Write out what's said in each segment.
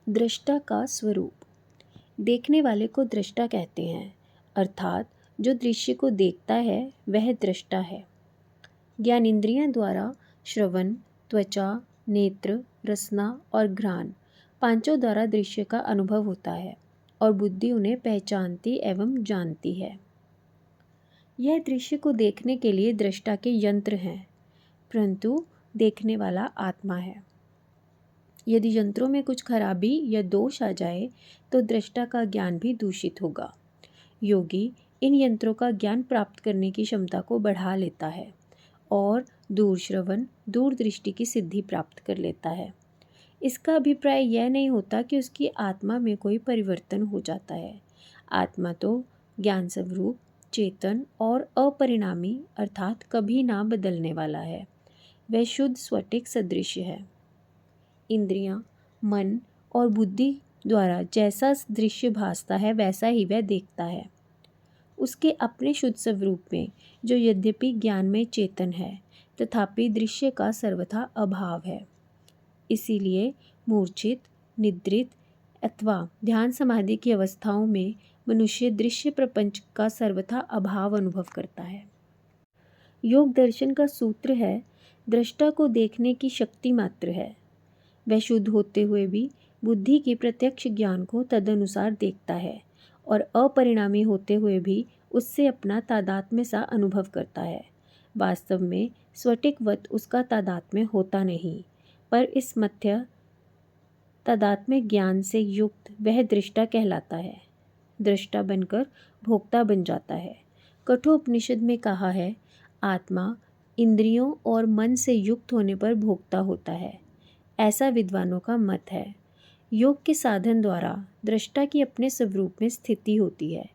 दृष्टा का स्वरूप। देखने वाले को दृष्टा कहते हैं, अर्थात जो दृश्य को देखता है वह दृष्टा है। ज्ञानेंद्रियों द्वारा श्रवण, त्वचा, नेत्र, रसना और घ्राण पांचों द्वारा दृश्य का अनुभव होता है और बुद्धि उन्हें पहचानती एवं जानती है। यह दृश्य को देखने के लिए दृष्टा के यंत्र हैं, परंतु देखने वाला आत्मा है। यदि यंत्रों में कुछ खराबी या दोष आ जाए तो दृष्टा का ज्ञान भी दूषित होगा। योगी इन यंत्रों का ज्ञान प्राप्त करने की क्षमता को बढ़ा लेता है और दूर श्रवण, दूरदृष्टि की सिद्धि प्राप्त कर लेता है। इसका अभिप्राय यह नहीं होता कि उसकी आत्मा में कोई परिवर्तन हो जाता है। आत्मा तो ज्ञान स्वरूप, चेतन और अपरिणामी अर्थात कभी ना बदलने वाला है। वह शुद्ध स्फटिक सदृश है। इंद्रियां, मन और बुद्धि द्वारा जैसा दृश्य भासता है वैसा ही वह देखता है। उसके अपने शुद्ध स्वरूप में, जो यद्यपि ज्ञान में चेतन है तथापि दृश्य का सर्वथा अभाव है। इसीलिए मूर्छित, निद्रित अथवा ध्यान समाधि की अवस्थाओं में मनुष्य दृश्य प्रपंच का सर्वथा अभाव अनुभव करता है। योग दर्शन का सूत्र है, दृष्टा को देखने की शक्ति मात्र है। वह शुद्ध होते हुए भी बुद्धि के प्रत्यक्ष ज्ञान को तदनुसार देखता है और अपरिणामी होते हुए भी उससे अपना तादात्म्य सा अनुभव करता है। वास्तव में स्फटिकवत उसका तादात्म्य होता नहीं, पर इस मध्य तादात्म्य ज्ञान से युक्त वह दृष्टा कहलाता है। दृष्टा बनकर भोक्ता बन जाता है। कठोपनिषद में कहा है, आत्मा इंद्रियों और मन से युक्त होने पर भोक्ता होता है। ऐसा विद्वानों का मत है। योग के साधन द्वारा दृष्टा की अपने स्वरूप में स्थिति होती है,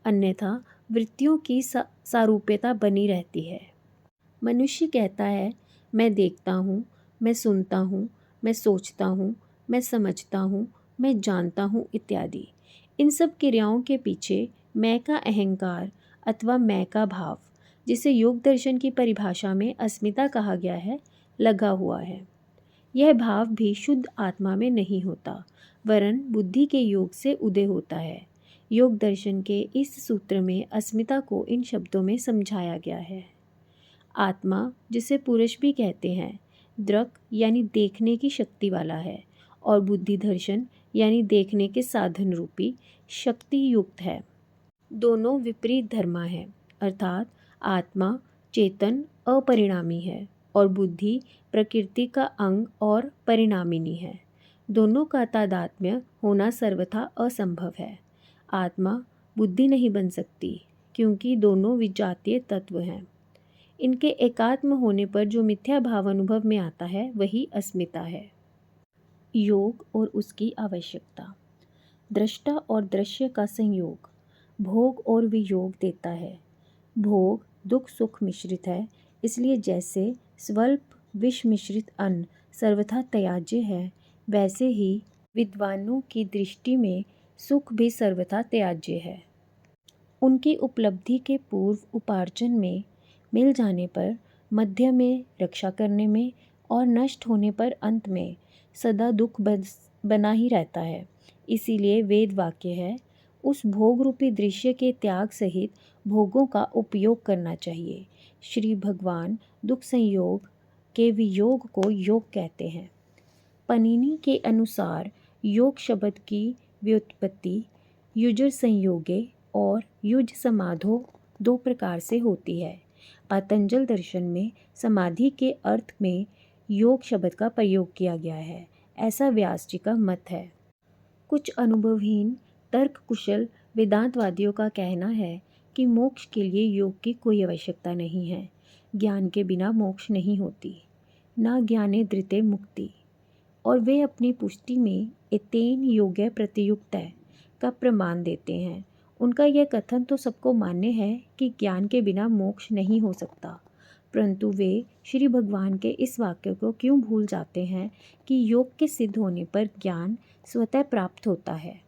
अन्यथा वृत्तियों की सारूप्यता बनी रहती है। मनुष्य कहता है, मैं देखता हूँ, मैं सुनता हूँ, मैं सोचता हूँ, मैं समझता हूँ, मैं जानता हूँ इत्यादि। इन सब क्रियाओं के पीछे मैं का अहंकार अथवा मैं का भाव, जिसे योग दर्शन की परिभाषा में अस्मिता कहा गया है, लगा हुआ है। यह भाव भी शुद्ध आत्मा में नहीं होता, वरन बुद्धि के योग से उदय होता है। योग दर्शन के इस सूत्र में अस्मिता को इन शब्दों में समझाया गया है। आत्मा, जिसे पुरुष भी कहते हैं, दृक यानी देखने की शक्ति वाला है और बुद्धि दर्शन यानी देखने के साधन रूपी शक्ति युक्त है। दोनों विपरीत धर्मा है, अर्थात आत्मा चेतन अपरिणामी है और बुद्धि प्रकृति का अंग और परिणामिनी है। दोनों का तादात्म्य होना सर्वथा असंभव है। आत्मा बुद्धि नहीं बन सकती, क्योंकि दोनों विजातीय तत्व हैं। इनके एकात्म होने पर जो मिथ्या भाव अनुभव में आता है वही अस्मिता है। योग और उसकी आवश्यकता। दृष्टा और दृश्य का संयोग भोग और वियोग देता है। भोग दुख सुख मिश्रित है, इसलिए जैसे स्वल्प विष मिश्रित अन्न सर्वथा त्याज्य है, वैसे ही विद्वानों की दृष्टि में सुख भी सर्वथा त्याज्य है। उनकी उपलब्धि के पूर्व उपार्जन में मिल जाने पर, मध्य में रक्षा करने में और नष्ट होने पर अंत में सदा दुख बना ही रहता है। इसीलिए वेद वाक्य है, उस भोग रूपी दृश्य के त्याग सहित भोगों का उपयोग करना चाहिए। श्री भगवान दुख संयोग के वियोग को योग कहते हैं। पनिनी के अनुसार योग शब्द की व्युत्पत्ति युजर संयोगे और युज समाधो दो प्रकार से होती है। पातंजल दर्शन में समाधि के अर्थ में योग शब्द का प्रयोग किया गया है, ऐसा व्यास जी का मत है। कुछ अनुभवहीन तर्क कुशल वेदांतवादियों का कहना है कि मोक्ष के लिए योग की कोई आवश्यकता नहीं है। ज्ञान के बिना मोक्ष नहीं होती, न ज्ञाने धृते मुक्ति। और वे अपनी पुष्टि में एतेन योगे प्रतियुक्तः का प्रमाण देते हैं। उनका यह कथन तो सबको मान्य है कि ज्ञान के बिना मोक्ष नहीं हो सकता, परंतु वे श्री भगवान के इस वाक्य को क्यों भूल जाते हैं कि योग के सिद्ध होने पर ज्ञान स्वतः प्राप्त होता है।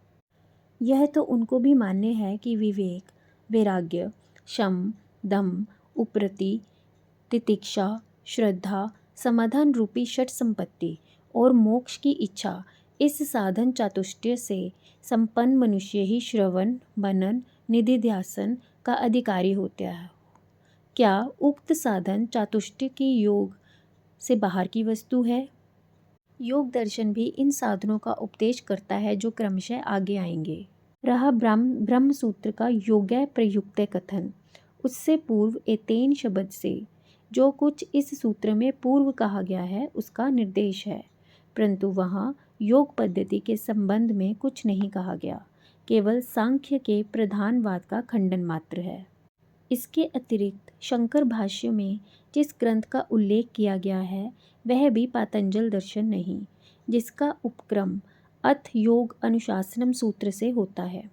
यह तो उनको भी मान्य है कि विवेक, वैराग्य, शम, दम, उपरति, तितिक्षा, श्रद्धा, समाधान रूपी षट संपत्ति और मोक्ष की इच्छा इस साधन चातुष्टय से संपन्न मनुष्य ही श्रवण, मनन, निधिध्यासन का अधिकारी होता है। क्या उक्त साधन चातुष्टय की योग से बाहर की वस्तु है? योग दर्शन भी इन साधनों का उपदेश करता है जो क्रमशः आगे आएंगे। रहा ब्रह्म सूत्र का योगै प्रयुक्त कथन। उससे पूर्व एतेन शब्द से जो कुछ इस सूत्र में पूर्व कहा गया है उसका निर्देश है, परंतु वहाँ योग पद्धति के संबंध में कुछ नहीं कहा गया, केवल सांख्य के प्रधानवाद का खंडन मात्र है। इसके अतिरिक्त शंकर भाष्य में जिस ग्रंथ का उल्लेख किया गया है वह भी पातंजल दर्शन नहीं, जिसका उपक्रम अथ योग अनुशासनम सूत्र से होता है।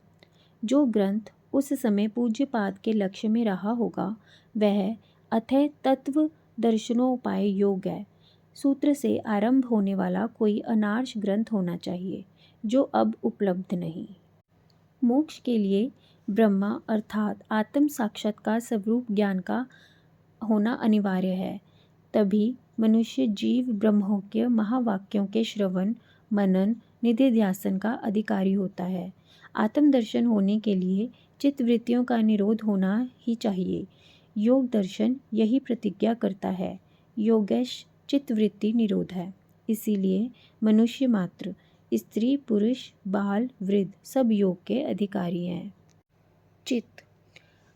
जो ग्रंथ उस समय पूज्यपाद के लक्ष्य में रहा होगा वह अथय तत्व दर्शनोपाय योग है सूत्र से आरंभ होने वाला कोई अनार्ष ग्रंथ होना चाहिए, जो अब उपलब्ध नहीं। मोक्ष के लिए ब्रह्मा अर्थात आत्म साक्षात्कार स्वरूप ज्ञान का होना अनिवार्य है, तभी मनुष्य जीव ब्रह्मोक्य महावाक्यों के श्रवण, मनन, निधिध्यासन का अधिकारी होता है। आत्मदर्शन होने के लिए चित्तवृत्तियों का निरोध होना ही चाहिए। योग दर्शन यही प्रतिज्ञा करता है, योगैश चित्तवृत्ति निरोध है। इसीलिए मनुष्य मात्र, स्त्री, पुरुष, बाल, वृद्ध सब योग के अधिकारी हैं। चित्त।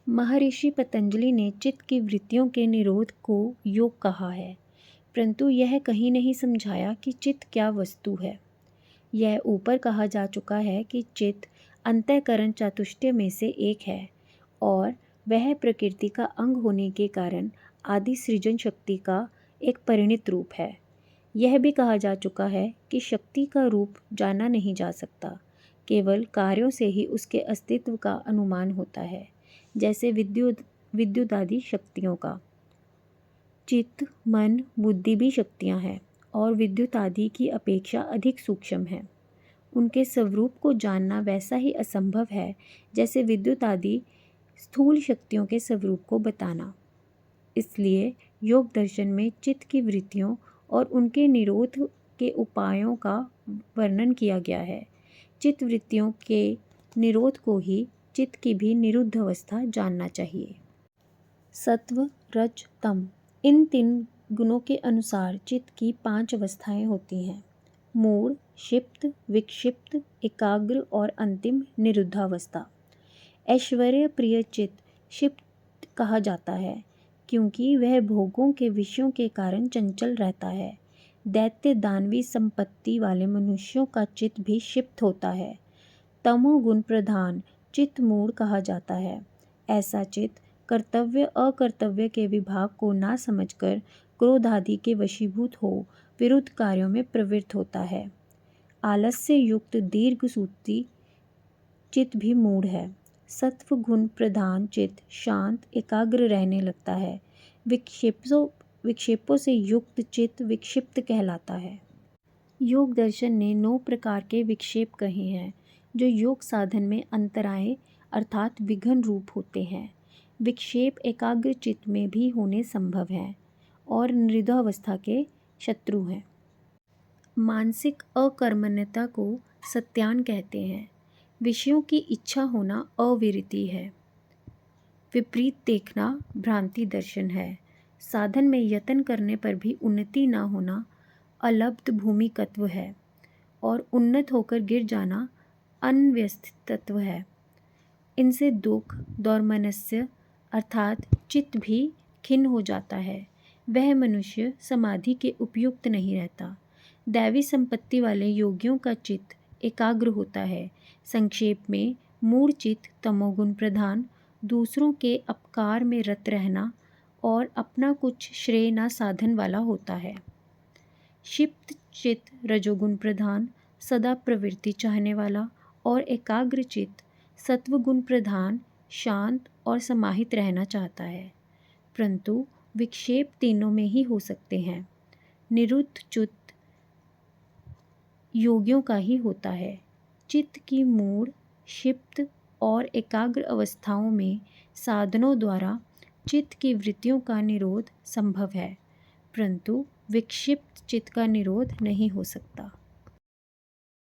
महर्षि पतंजलि ने चित्त की वृत्तियों के निरोध को योग कहा है, परंतु यह कहीं नहीं समझाया कि चित्त क्या वस्तु है। यह ऊपर कहा जा चुका है कि चित्त अंतःकरण चातुष्टय में से एक है और वह प्रकृति का अंग होने के कारण आदि सृजन शक्ति का एक परिणत रूप है। यह भी कहा जा चुका है कि शक्ति का रूप जाना नहीं जा सकता, केवल कार्यों से ही उसके अस्तित्व का अनुमान होता है, जैसे विद्युत आदि शक्तियों का। चित्त, मन, बुद्धि भी शक्तियाँ हैं और विद्युत आदि की अपेक्षा अधिक सूक्ष्म हैं। उनके स्वरूप को जानना वैसा ही असंभव है जैसे विद्युत आदि स्थूल शक्तियों के स्वरूप को बताना। इसलिए योग दर्शन में चित्त की वृत्तियों और उनके निरोध के उपायों का वर्णन किया गया है। चित्त वृत्तियों के निरोध को ही चित्त की भी निरुद्ध अवस्था जानना चाहिए। सत्व, रज, तम, इन 3 गुणों के अनुसार चित्त की 5 अवस्थाएं होती हैं: मूढ़, क्षिप्त, विक्षिप्त, एकाग्र और अंतिम निरुद्धावस्था। ऐश्वर्य प्रिय चित्त क्षिप्त कहा जाता है क्योंकि वह भोगों के विषयों के कारण चंचल रहता है। दैत्य दानवी संपत्ति वाले मनुष्यों का चित्त भी क्षिप्त होता है। तमोगुण प्रधान चित्त मूढ़ कहा जाता है। ऐसा चित्त कर्तव्य अकर्तव्य के विभाग को ना समझकर क्रोध आदि के वशीभूत हो विरुद्ध कार्यों में प्रवृत्त होता है। आलस्य युक्त दीर्घ सूत्री चित्त भी मूढ़ है। सत्व गुण प्रधान चित्त शांत एकाग्र रहने लगता है। विक्षेपों से युक्त चित्त विक्षिप्त कहलाता है। योग दर्शन ने 9 प्रकार के विक्षेप कहे हैं जो योग साधन में अंतराय अर्थात विघ्न रूप होते हैं। विक्षेप एकाग्र चित्त में भी होने संभव हैं और निरुद्धावस्था के शत्रु हैं। मानसिक अकर्मण्यता को सत्यान कहते हैं। विषयों की इच्छा होना अविरति है। विपरीत देखना भ्रांति दर्शन है। साधन में यत्न करने पर भी उन्नति न होना अलब्ध भूमिकत्व है और उन्नत होकर गिर जाना अनव्यस्थित तत्व है। इनसे दुख दौर्मनस्य अर्थात चित्त भी खिन्न हो जाता है। वह मनुष्य समाधि के उपयुक्त नहीं रहता। दैवी संपत्ति वाले योगियों का चित्त एकाग्र होता है। संक्षेप में मूढ़ चित्त तमोगुण प्रधान, दूसरों के अपकार में रत रहना और अपना कुछ श्रेय न साधन वाला होता है। क्षिप्त चित्त रजोगुण प्रधान, सदा प्रवृत्ति चाहने वाला और एकाग्र चित्त सत्वगुण प्रधान, शांत और समाहित रहना चाहता है। परंतु विक्षेप तीनों में ही हो सकते हैं। निरुद्ध चित्त योगियों का ही होता है। चित्त की मूढ़, क्षिप्त और एकाग्र अवस्थाओं में साधनों द्वारा चित्त की वृत्तियों का निरोध संभव है, परंतु विक्षिप्त चित्त का निरोध नहीं हो सकता।